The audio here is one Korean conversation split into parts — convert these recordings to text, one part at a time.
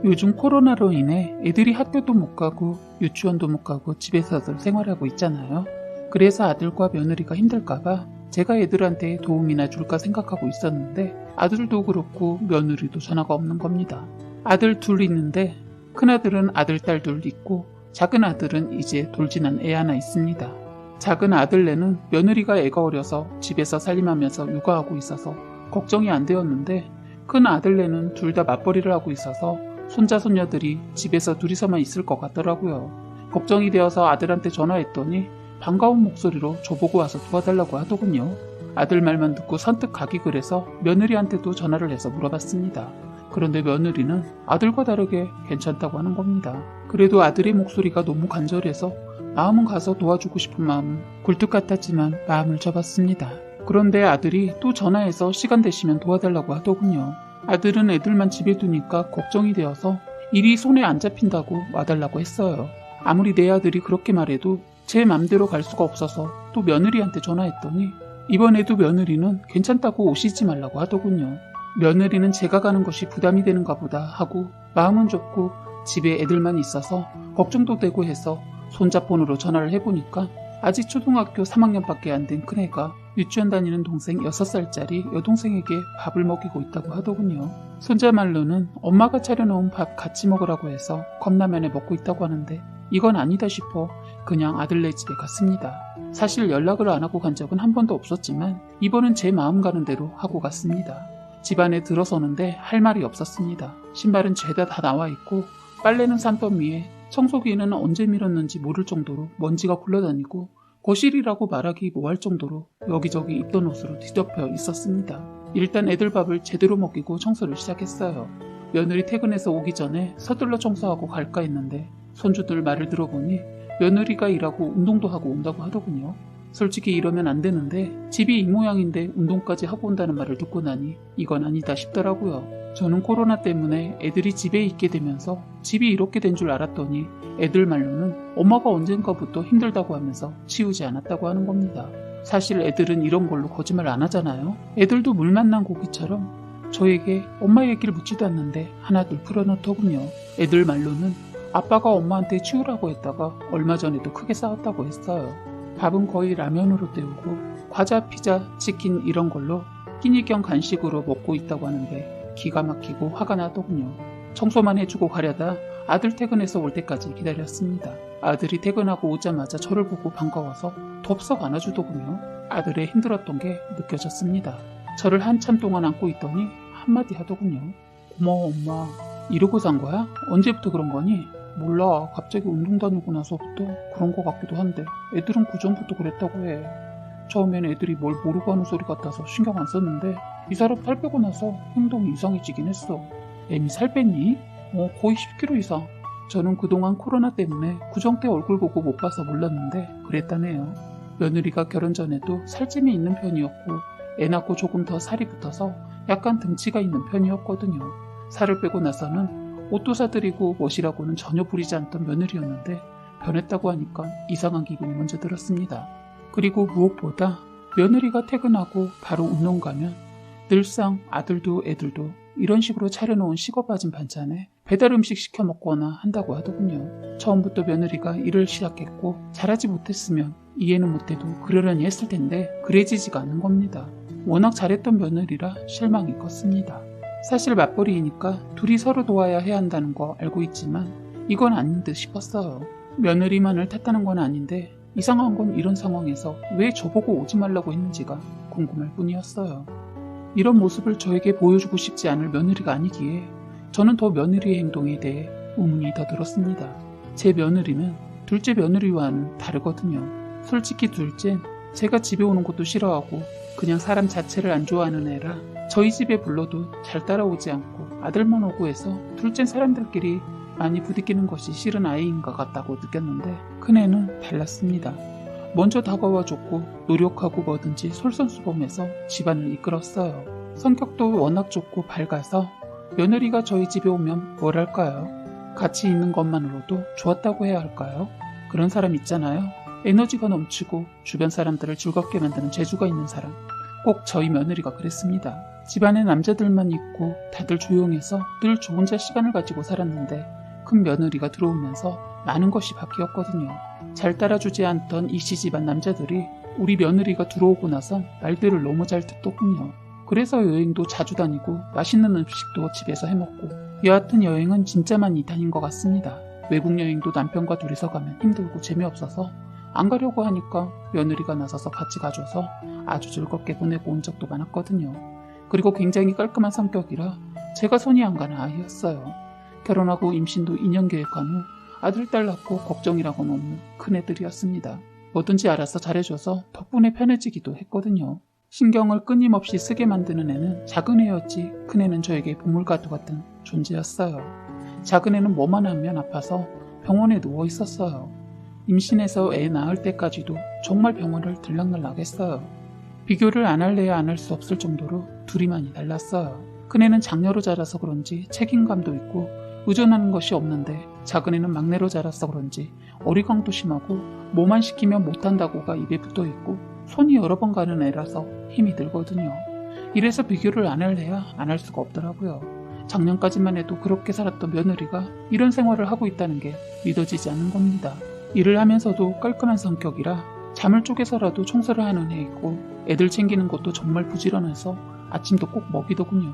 요즘 코로나로 인해 애들이 학교도 못 가고 유치원도 못 가고 집에서들 생활하고 있잖아요. 그래서 아들과 며느리가 힘들까봐 제가 애들한테 도움이나 줄까 생각하고 있었는데 아들도 그렇고 며느리도 전화가 없는 겁니다. 아들 둘 있는데 큰아들은 아들, 딸 둘 있고 작은 아들은 이제 돌진한 애 하나 있습니다. 작은 아들네는 며느리가 애가 어려서 집에서 살림하면서 육아하고 있어서 걱정이 안 되었는데 큰 아들네는 둘 다 맞벌이를 하고 있어서 손자 손녀들이 집에서 둘이서만 있을 것 같더라고요. 걱정이 되어서 아들한테 전화했더니 반가운 목소리로 저보고 와서 도와달라고 하더군요. 아들 말만 듣고 선뜻 가기 그래서 며느리한테도 전화를 해서 물어봤습니다. 그런데 며느리는 아들과 다르게 괜찮다고 하는 겁니다. 그래도 아들의 목소리가 너무 간절해서 마음은 가서 도와주고 싶은 마음은 굴뚝 같았지만 마음을 접었습니다. 그런데 아들이 또 전화해서 시간 되시면 도와달라고 하더군요. 아들은 애들만 집에 두니까 걱정이 되어서 일이 손에 안 잡힌다고 와달라고 했어요. 아무리 내 아들이 그렇게 말해도 제 맘대로 갈 수가 없어서 또 며느리한테 전화했더니 이번에도 며느리는 괜찮다고 오시지 말라고 하더군요. 며느리는 제가 가는 것이 부담이 되는가 보다 하고 마음은 좁고 집에 애들만 있어서 걱정도 되고 해서 손자폰으로 전화를 해보니까 아직 초등학교 3학년밖에 안 된 큰애가 유치원 다니는 동생 6살짜리 여동생에게 밥을 먹이고 있다고 하더군요. 손자 말로는 엄마가 차려놓은 밥 같이 먹으라고 해서 컵라면에 먹고 있다고 하는데 이건 아니다 싶어 그냥 아들네 집에 갔습니다. 사실 연락을 안 하고 간 적은 한 번도 없었지만 이번은 제 마음 가는 대로 하고 갔습니다. 집 안에 들어서는데 할 말이 없었습니다. 신발은 죄다 다 나와 있고 빨래는 산더미 위에 청소기는 언제 밀었는지 모를 정도로 먼지가 굴러다니고 거실이라고 말하기 뭐할 정도로 여기저기 입던 옷으로 뒤덮여 있었습니다. 일단 애들 밥을 제대로 먹이고 청소를 시작했어요. 며느리 퇴근해서 오기 전에 서둘러 청소하고 갈까 했는데 손주들 말을 들어보니 며느리가 일하고 운동도 하고 온다고 하더군요. 솔직히 이러면 안 되는데 집이 이 모양인데 운동까지 하고 온다는 말을 듣고 나니 이건 아니다 싶더라고요. 저는 코로나 때문에 애들이 집에 있게 되면서 집이 이렇게 된 줄 알았더니 애들 말로는 엄마가 언젠가부터 힘들다고 하면서 치우지 않았다고 하는 겁니다. 사실 애들은 이런 걸로 거짓말 안 하잖아요. 애들도 물 만난 고기처럼 저에게 엄마 얘기를 묻지도 않는데 하나둘 풀어놓더군요. 애들 말로는 아빠가 엄마한테 치우라고 했다가 얼마 전에도 크게 싸웠다고 했어요. 밥은 거의 라면으로 때우고 과자, 피자, 치킨 이런 걸로 끼니 겸 간식으로 먹고 있다고 하는데 기가 막히고 화가 나더군요. 청소만 해주고 가려다 아들 퇴근해서 올 때까지 기다렸습니다. 아들이 퇴근하고 오자마자 저를 보고 반가워서 덥석 안아주더군요. 아들의 힘들었던 게 느껴졌습니다. 저를 한참 동안 안고 있더니 한마디 하더군요. 고마워 엄마. 이러고 산 거야? 언제부터 그런 거니? 몰라. 갑자기 운동 다니고 나서부터 그런 거 같기도 한데 애들은 그전부터 그랬다고 해. 처음엔 애들이 뭘 모르고 하는 소리 같아서 신경 안 썼는데 이 사람 살 빼고 나서 행동이 이상해지긴 했어. 애미 살 뺐니? 거의 10kg 이상. 저는 그동안 코로나 때문에 구정 때 얼굴 보고 못 봐서 몰랐는데 그랬다네요. 며느리가 결혼 전에도 살찜이 있는 편이었고 애 낳고 조금 더 살이 붙어서 약간 등치가 있는 편이었거든요. 살을 빼고 나서는 옷도 사드리고 멋이라고는 전혀 부리지 않던 며느리였는데 변했다고 하니까 이상한 기분이 먼저 들었습니다. 그리고 무엇보다 며느리가 퇴근하고 바로 운동 가면 늘상 아들도 애들도 이런 식으로 차려놓은 식어빠진 반찬에 배달 음식 시켜 먹거나 한다고 하더군요. 처음부터 며느리가 일을 시작했고 잘하지 못했으면 이해는 못해도 그러려니 했을 텐데 그래지지가 않는 겁니다. 워낙 잘했던 며느리라 실망이 컸습니다. 사실 맞벌이이니까 둘이 서로 도와야 해야 한다는 거 알고 있지만 이건 아닌 듯 싶었어요. 며느리만을 탓하는 건 아닌데 이상한 건 이런 상황에서 왜 저보고 오지 말라고 했는지가 궁금할 뿐이었어요. 이런 모습을 저에게 보여주고 싶지 않을 며느리가 아니기에 저는 더 며느리의 행동에 대해 의문이 더 들었습니다. 제 며느리는 둘째 며느리와는 다르거든요. 솔직히 둘째는 제가 집에 오는 것도 싫어하고 그냥 사람 자체를 안 좋아하는 애라 저희 집에 불러도 잘 따라오지 않고 아들만 오고 해서 둘째 사람들끼리 많이 부딪히는 것이 싫은 아이인 것 같다고 느꼈는데 큰애는 달랐습니다. 먼저 다가와줬고 노력하고 뭐든지 솔선수범해서 집안을 이끌었어요. 성격도 워낙 좋고 밝아서 며느리가 저희 집에 오면 뭘 할까요? 같이 있는 것만으로도 좋았다고 해야 할까요? 그런 사람 있잖아요. 에너지가 넘치고 주변 사람들을 즐겁게 만드는 재주가 있는 사람. 꼭 저희 며느리가 그랬습니다. 집안에 남자들만 있고 다들 조용해서 늘 저 혼자 시간을 가지고 살았는데 큰 며느리가 들어오면서 많은 것이 바뀌었거든요. 잘 따라주지 않던 이씨 집안 남자들이 우리 며느리가 들어오고 나선 말들을 너무 잘 듣더군요. 그래서 여행도 자주 다니고 맛있는 음식도 집에서 해먹고 여하튼 여행은 진짜 많이 다닌 것 같습니다. 외국 여행도 남편과 둘이서 가면 힘들고 재미없어서 안 가려고 하니까 며느리가 나서서 같이 가줘서 아주 즐겁게 보내고 온 적도 많았거든요. 그리고 굉장히 깔끔한 성격이라 제가 손이 안 가는 아이였어요. 결혼하고 임신도 2년 계획한 후 아들, 딸 낳고 걱정이라고는 없는 큰애들이었습니다. 뭐든지 알아서 잘해줘서 덕분에 편해지기도 했거든요. 신경을 끊임없이 쓰게 만드는 애는 작은 애였지 큰애는 저에게 보물가도 같은 존재였어요. 작은 애는 뭐만 하면 아파서 병원에 누워 있었어요. 임신해서 애 낳을 때까지도 정말 병원을 들락날락했어요. 비교를 안 할래야 안 할 수 없을 정도로 둘이 많이 달랐어요. 큰애는 장녀로 자라서 그런지 책임감도 있고 의존하는 것이 없는데 작은 애는 막내로 자라서 그런지 어리광도 심하고 뭐만 시키면 못한다고가 입에 붙어있고 손이 여러 번 가는 애라서 힘이 들거든요. 이래서 비교를 안 할래야 안 할 수가 없더라고요. 작년까지만 해도 그렇게 살았던 며느리가 이런 생활을 하고 있다는 게 믿어지지 않는 겁니다. 일을 하면서도 깔끔한 성격이라 잠을 쪼개서라도 청소를 하는 애이고 애들 챙기는 것도 정말 부지런해서 아침도 꼭 먹이더군요.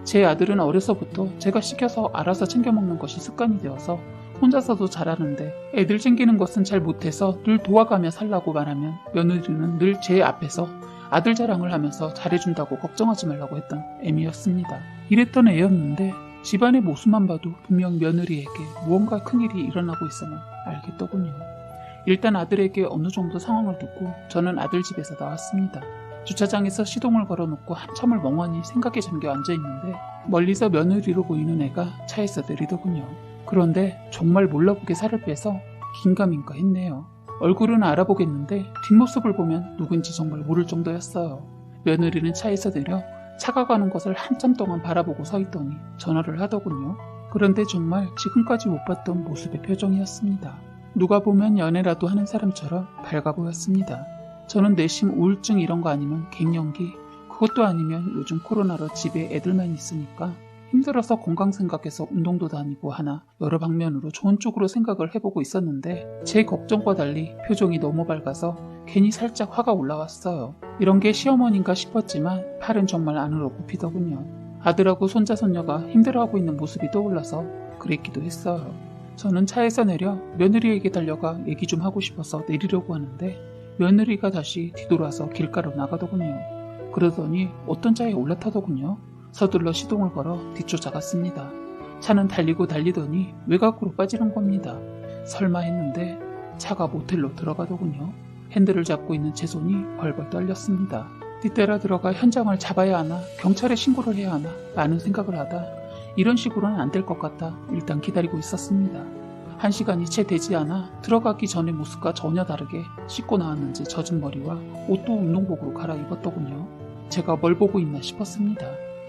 제 아들은 어려서부터 제가 시켜서 알아서 챙겨 먹는 것이 습관이 되어서 혼자서도 잘하는데 애들 챙기는 것은 잘 못해서 늘 도와가며 살라고 말하면 며느리는 늘 제 앞에서 아들 자랑을 하면서 잘해준다고 걱정하지 말라고 했던 애미였습니다. 이랬던 애였는데 집안의 모습만 봐도 분명 며느리에게 무언가 큰일이 일어나고 있음을 알겠더군요. 일단 아들에게 어느 정도 상황을 듣고 저는 아들 집에서 나왔습니다. 주차장에서 시동을 걸어놓고 한참을 멍하니 생각에 잠겨 앉아있는데 멀리서 며느리로 보이는 애가 차에서 내리더군요. 그런데 정말 몰라보게 살을 빼서 긴가민가 했네요. 얼굴은 알아보겠는데 뒷모습을 보면 누군지 정말 모를 정도였어요. 며느리는 차에서 내려 차가 가는 것을 한참 동안 바라보고 서 있더니 전화를 하더군요. 그런데 정말 지금까지 못 봤던 모습의 표정이었습니다. 누가 보면 연애라도 하는 사람처럼 밝아 보였습니다. 저는 내심 우울증 이런 거 아니면 갱년기, 그것도 아니면 요즘 코로나로 집에 애들만 있으니까 힘들어서 건강 생각해서 운동도 다니고 하나 여러 방면으로 좋은 쪽으로 생각을 해보고 있었는데 제 걱정과 달리 표정이 너무 밝아서 괜히 살짝 화가 올라왔어요. 이런 게 시어머니인가 싶었지만 팔은 정말 안으로 굽히더군요. 아들하고 손자 손녀가 힘들어하고 있는 모습이 떠올라서 그랬기도 했어요. 저는 차에서 내려 며느리에게 달려가 얘기 좀 하고 싶어서 내리려고 하는데 며느리가 다시 뒤돌아서 길가로 나가더군요. 그러더니 어떤 차에 올라타더군요. 서둘러 시동을 걸어 뒤쫓아갔습니다. 차는 달리고 달리더니 외곽으로 빠지는 겁니다. 설마 했는데 차가 모텔로 들어가더군요. 핸들을 잡고 있는 제 손이 벌벌 떨렸습니다. 뒤따라 들어가 현장을 잡아야 하나 경찰에 신고를 해야 하나 많은 생각을 하다 이런 식으로는 안 될 것 같아 일단 기다리고 있었습니다. 1시간이 채 되지 않아 들어가기 전의 모습과 전혀 다르게 씻고 나왔는지 젖은 머리와 옷도 운동복으로 갈아입었더군요. 제가 뭘 보고 있나 싶었습니다.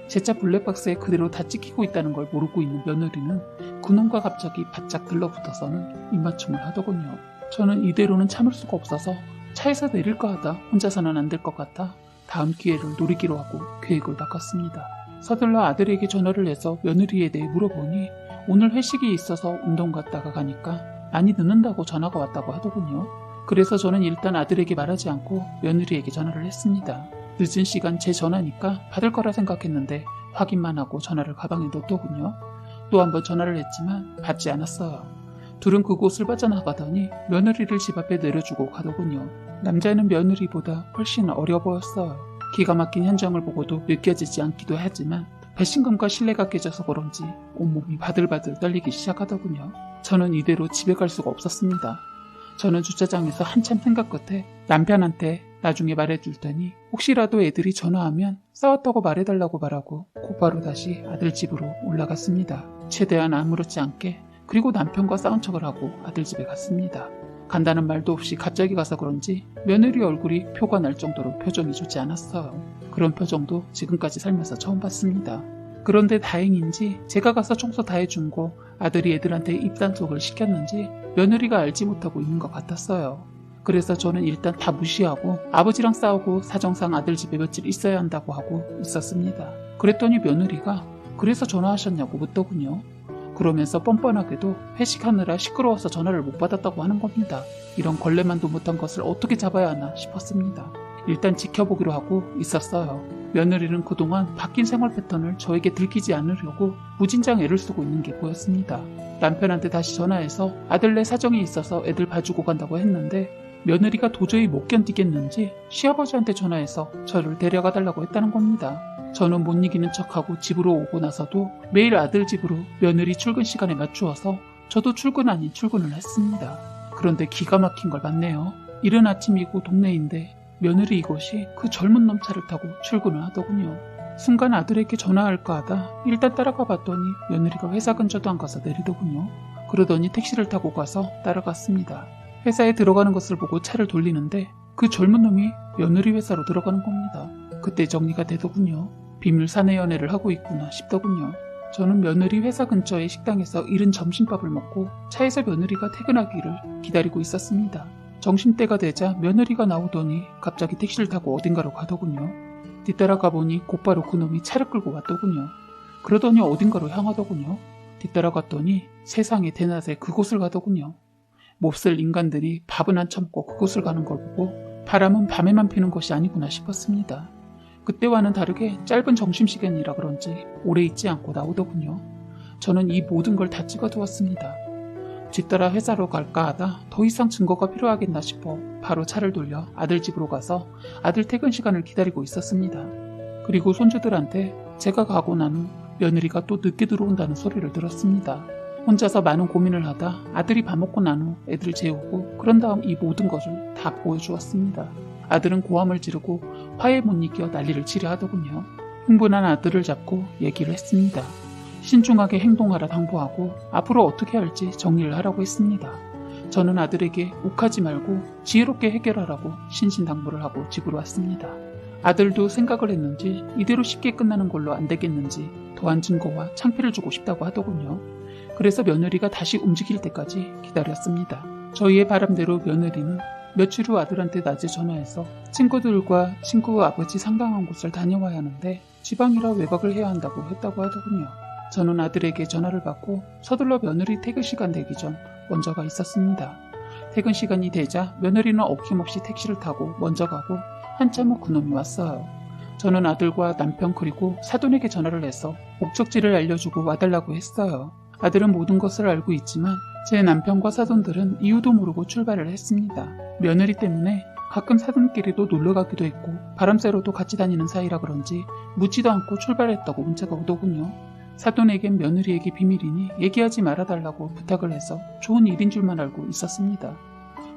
제 차 블랙박스에 그대로 다 찍히고 있다는 걸 모르고 있는 며느리는 그놈과 갑자기 바짝 들러붙어서는 입맞춤을 하더군요. 저는 이대로는 참을 수가 없어서 차에서 내릴까 하다 혼자서는 안 될 것 같아 다음 기회를 노리기로 하고 계획을 바꿨습니다. 서둘러 아들에게 전화를 해서 며느리에 대해 물어보니 오늘 회식이 있어서 운동 갔다가 가니까 많이 늦는다고 전화가 왔다고 하더군요. 그래서 저는 일단 아들에게 말하지 않고 며느리에게 전화를 했습니다. 늦은 시간 제 전화니까 받을 거라 생각했는데 확인만 하고 전화를 가방에 넣었더군요. 또 한 번 전화를 했지만 받지 않았어요. 둘은 그곳을 빠져나가더니 며느리를 집 앞에 내려주고 가더군요. 남자는 며느리보다 훨씬 어려 보였어요. 기가 막힌 현장을 보고도 믿겨지지 않기도 하지만 배신감과 신뢰가 깨져서 그런지 온몸이 바들바들 떨리기 시작하더군요. 저는 이대로 집에 갈 수가 없었습니다. 저는 주차장에서 한참 생각 끝에 남편한테 나중에 말해줄 테니 혹시라도 애들이 전화하면 싸웠다고 말해달라고 말하고 곧바로 다시 아들 집으로 올라갔습니다. 최대한 아무렇지 않게 그리고 남편과 싸운 척을 하고 아들 집에 갔습니다. 간다는 말도 없이 갑자기 가서 그런지 며느리 얼굴이 표가 날 정도로 표정이 좋지 않았어요. 그런 표정도 지금까지 살면서 처음 봤습니다. 그런데 다행인지 제가 가서 청소 다 해준 거 아들이 애들한테 입단속을 시켰는지 며느리가 알지 못하고 있는 것 같았어요. 그래서 저는 일단 다 무시하고 아버지랑 싸우고 사정상 아들 집에 며칠 있어야 한다고 하고 있었습니다. 그랬더니 며느리가 그래서 전화하셨냐고 묻더군요. 그러면서 뻔뻔하게도 회식하느라 시끄러워서 전화를 못 받았다고 하는 겁니다. 이런 걸레만도 못한 것을 어떻게 잡아야 하나 싶었습니다. 일단 지켜보기로 하고 있었어요. 며느리는 그동안 바뀐 생활 패턴을 저에게 들키지 않으려고 무진장 애를 쓰고 있는 게 보였습니다. 남편한테 다시 전화해서 아들네 사정이 있어서 애들 봐주고 간다고 했는데 며느리가 도저히 못 견디겠는지 시아버지한테 전화해서 저를 데려가 달라고 했다는 겁니다. 저는 못 이기는 척하고 집으로 오고 나서도 매일 아들 집으로 며느리 출근 시간에 맞추어서 저도 출근 아닌 출근을 했습니다. 그런데 기가 막힌 걸 봤네요. 이른 아침이고 동네인데 며느리 이것이 그 젊은 놈 차를 타고 출근을 하더군요. 순간 아들에게 전화할까 하다 일단 따라가 봤더니 며느리가 회사 근처도 안 가서 내리더군요. 그러더니 택시를 타고 가서 따라갔습니다. 회사에 들어가는 것을 보고 차를 돌리는데 그 젊은 놈이 며느리 회사로 들어가는 겁니다. 그때 정리가 되더군요. 비밀 사내 연애를 하고 있구나 싶더군요. 저는 며느리 회사 근처의 식당에서 이른 점심밥을 먹고 차에서 며느리가 퇴근하기를 기다리고 있었습니다. 점심때가 되자 며느리가 나오더니 갑자기 택시를 타고 어딘가로 가더군요. 뒤따라가 보니 곧바로 그놈이 차를 끌고 왔더군요. 그러더니 어딘가로 향하더군요. 뒤따라갔더니 세상에 대낮에 그곳을 가더군요. 몹쓸 인간들이 밥은 안 처먹고 그곳을 가는 걸 보고 바람은 밤에만 피는 것이 아니구나 싶었습니다. 그때와는 다르게 짧은 점심시간이라 그런지 오래 있지 않고 나오더군요. 저는 이 모든 걸 다 찍어두었습니다. 뒤따라 회사로 갈까 하다 더 이상 증거가 필요하겠나 싶어 바로 차를 돌려 아들 집으로 가서 아들 퇴근 시간을 기다리고 있었습니다. 그리고 손주들한테 제가 가고 난 후 며느리가 또 늦게 들어온다는 소리를 들었습니다. 혼자서 많은 고민을 하다 아들이 밥 먹고 난 후 애들 재우고 그런 다음 이 모든 것을 다 보여주었습니다. 아들은 고함을 지르고 화에 못 이겨 난리를 치려 하더군요. 흥분한 아들을 잡고 얘기를 했습니다. 신중하게 행동하라 당부하고 앞으로 어떻게 할지 정리를 하라고 했습니다. 저는 아들에게 욱하지 말고 지혜롭게 해결하라고 신신당부를 하고 집으로 왔습니다. 아들도 생각을 했는지 이대로 쉽게 끝나는 걸로 안 되겠는지 더한 증거와 창피를 주고 싶다고 하더군요. 그래서 며느리가 다시 움직일 때까지 기다렸습니다. 저희의 바람대로 며느리는 며칠 후 아들한테 낮에 전화해서 친구들과 친구 아버지 상당한 곳을 다녀와야 하는데 지방이라 외박을 해야 한다고 했다고 하더군요. 저는 아들에게 전화를 받고 서둘러 며느리 퇴근 시간 되기 전 먼저 가 있었습니다. 퇴근 시간이 되자 며느리는 어김없이 택시를 타고 먼저 가고 한참 후 그놈이 왔어요. 저는 아들과 남편 그리고 사돈에게 전화를 해서 목적지를 알려주고 와달라고 했어요. 아들은 모든 것을 알고 있지만 제 남편과 사돈들은 이유도 모르고 출발을 했습니다. 며느리 때문에 가끔 사돈끼리도 놀러가기도 했고 바람 쐬러도 같이 다니는 사이라 그런지 묻지도 않고 출발했다고 문자가 오더군요. 사돈에겐 며느리에게 비밀이니 얘기하지 말아달라고 부탁을 해서 좋은 일인 줄만 알고 있었습니다.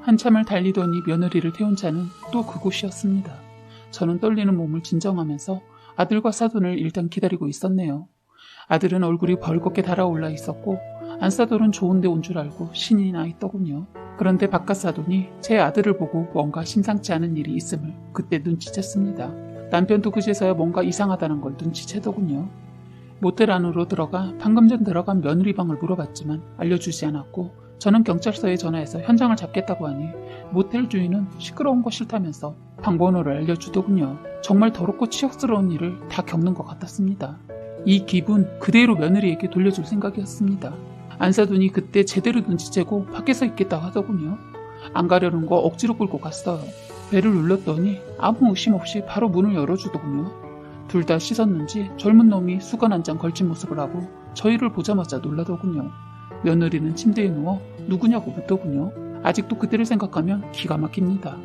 한참을 달리더니 며느리를 태운 차는 또 그곳이었습니다. 저는 떨리는 몸을 진정하면서 아들과 사돈을 일단 기다리고 있었네요. 아들은 얼굴이 벌겋게 달아올라 있었고 안사돈은 좋은 데 온 줄 알고 신이 나 있더군요. 그런데 바깥 사돈이 제 아들을 보고 뭔가 심상치 않은 일이 있음을 그때 눈치챘습니다. 남편도 그제서야 뭔가 이상하다는 걸 눈치채더군요. 모텔 안으로 들어가 방금 전 들어간 며느리 방을 물어봤지만 알려주지 않았고 저는 경찰서에 전화해서 현장을 잡겠다고 하니 모텔 주인은 시끄러운 거 싫다면서 방번호를 알려주더군요. 정말 더럽고 치욕스러운 일을 다 겪는 것 같았습니다. 이 기분 그대로 며느리에게 돌려줄 생각이었습니다. 안사돈이 그때 제대로 눈치채고 밖에서 있겠다고 하더군요. 안 가려는 거 억지로 끌고 갔어요. 배를 눌렀더니 아무 의심 없이 바로 문을 열어주더군요. 둘 다 씻었는지 젊은 놈이 수건 한 장 걸친 모습을 하고 저희를 보자마자 놀라더군요. 며느리는 침대에 누워 누구냐고 묻더군요. 아직도 그때를 생각하면 기가 막힙니다.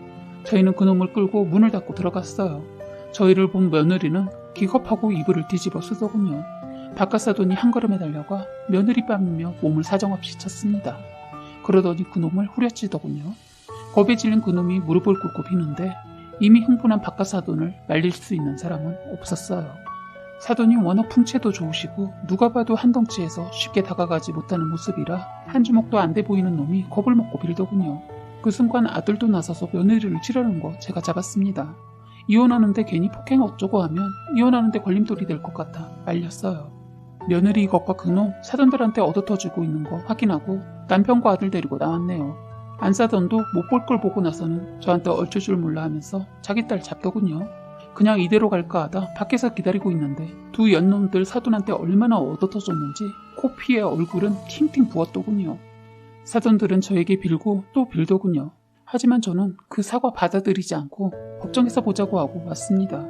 저희는 그놈을 끌고 문을 닫고 들어갔어요. 저희를 본 며느리는 기겁하고 이불을 뒤집어 쓰더군요. 바깥 사돈이 한 걸음에 달려가 며느리 뺨이며 몸을 사정없이 쳤습니다. 그러더니 그놈을 후려치더군요. 겁에 질린 그놈이 무릎을 꿇고 비는데 이미 흥분한 바깥 사돈을 말릴 수 있는 사람은 없었어요. 사돈이 워낙 풍채도 좋으시고 누가 봐도 한 덩치에서 쉽게 다가가지 못하는 모습이라 한 주먹도 안 돼 보이는 놈이 겁을 먹고 빌더군요. 그 순간 아들도 나서서 며느리를 치려는 거 제가 잡았습니다. 이혼하는데 괜히 폭행 어쩌고 하면 이혼하는데 걸림돌이 될 것 같아 말렸어요. 며느리 이것과 그놈 사돈들한테 얻어터지고 있는 거 확인하고 남편과 아들 데리고 나왔네요. 안 싸던 도 못 볼 걸 보고 나서는 저한테 얼추 줄 몰라 하면서 자기 딸 잡더군요. 그냥 이대로 갈까 하다 밖에서 기다리고 있는데 두 연놈들 사돈한테 얼마나 얻어터졌는지 코피에 얼굴은 팅팅 부었더군요. 사돈들은 저에게 빌고 또 빌더군요. 하지만 저는 그 사과 받아들이지 않고 걱정해서 보자고 하고 왔습니다.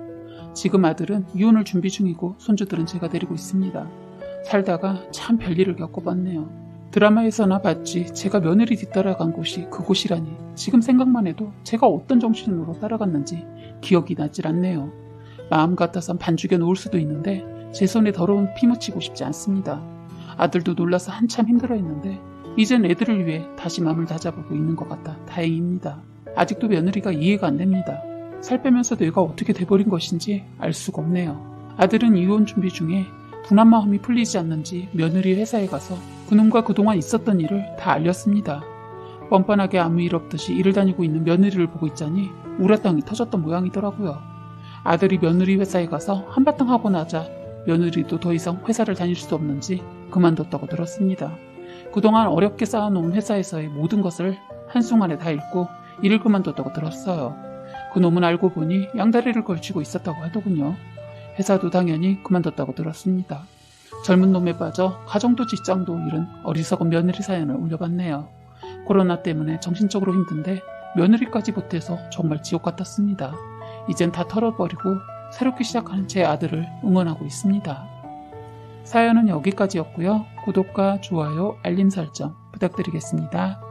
지금 아들은 이혼을 준비 중이고 손주들은 제가 데리고 있습니다. 살다가 참 별일을 겪어봤네요. 드라마에서나 봤지 제가 며느리 뒤따라간 곳이 그곳이라니 지금 생각만 해도 제가 어떤 정신으로 따라갔는지 기억이 나질 않네요. 마음 같아선 반죽여 놓을 수도 있는데 제 손에 더러운 피 묻히고 싶지 않습니다. 아들도 놀라서 한참 힘들어했는데 이젠 애들을 위해 다시 마음을 다잡고 있는 것 같아 다행입니다. 아직도 며느리가 이해가 안 됩니다. 살 빼면서 뇌가 어떻게 돼버린 것인지 알 수가 없네요. 아들은 이혼 준비 중에 분한 마음이 풀리지 않는지 며느리 회사에 가서 그놈과 그동안 있었던 일을 다 알렸습니다. 뻔뻔하게 아무 일 없듯이 일을 다니고 있는 며느리를 보고 있자니 우라땅이 터졌던 모양이더라고요. 아들이 며느리 회사에 가서 한바탕 하고 나자 며느리도 더 이상 회사를 다닐 수 없는지 그만뒀다고 들었습니다. 그동안 어렵게 쌓아놓은 회사에서의 모든 것을 한순간에 다 잃고 일을 그만뒀다고 들었어요. 그놈은 알고 보니 양다리를 걸치고 있었다고 하더군요. 회사도 당연히 그만뒀다고 들었습니다. 젊은 놈에 빠져 가정도 직장도 잃은 어리석은 며느리 사연을 올려봤네요. 코로나 때문에 정신적으로 힘든데 며느리까지 보태서 정말 지옥 같았습니다. 이젠 다 털어버리고 새롭게 시작하는 제 아들을 응원하고 있습니다. 사연은 여기까지였고요. 구독과 좋아요, 알림 설정 부탁드리겠습니다.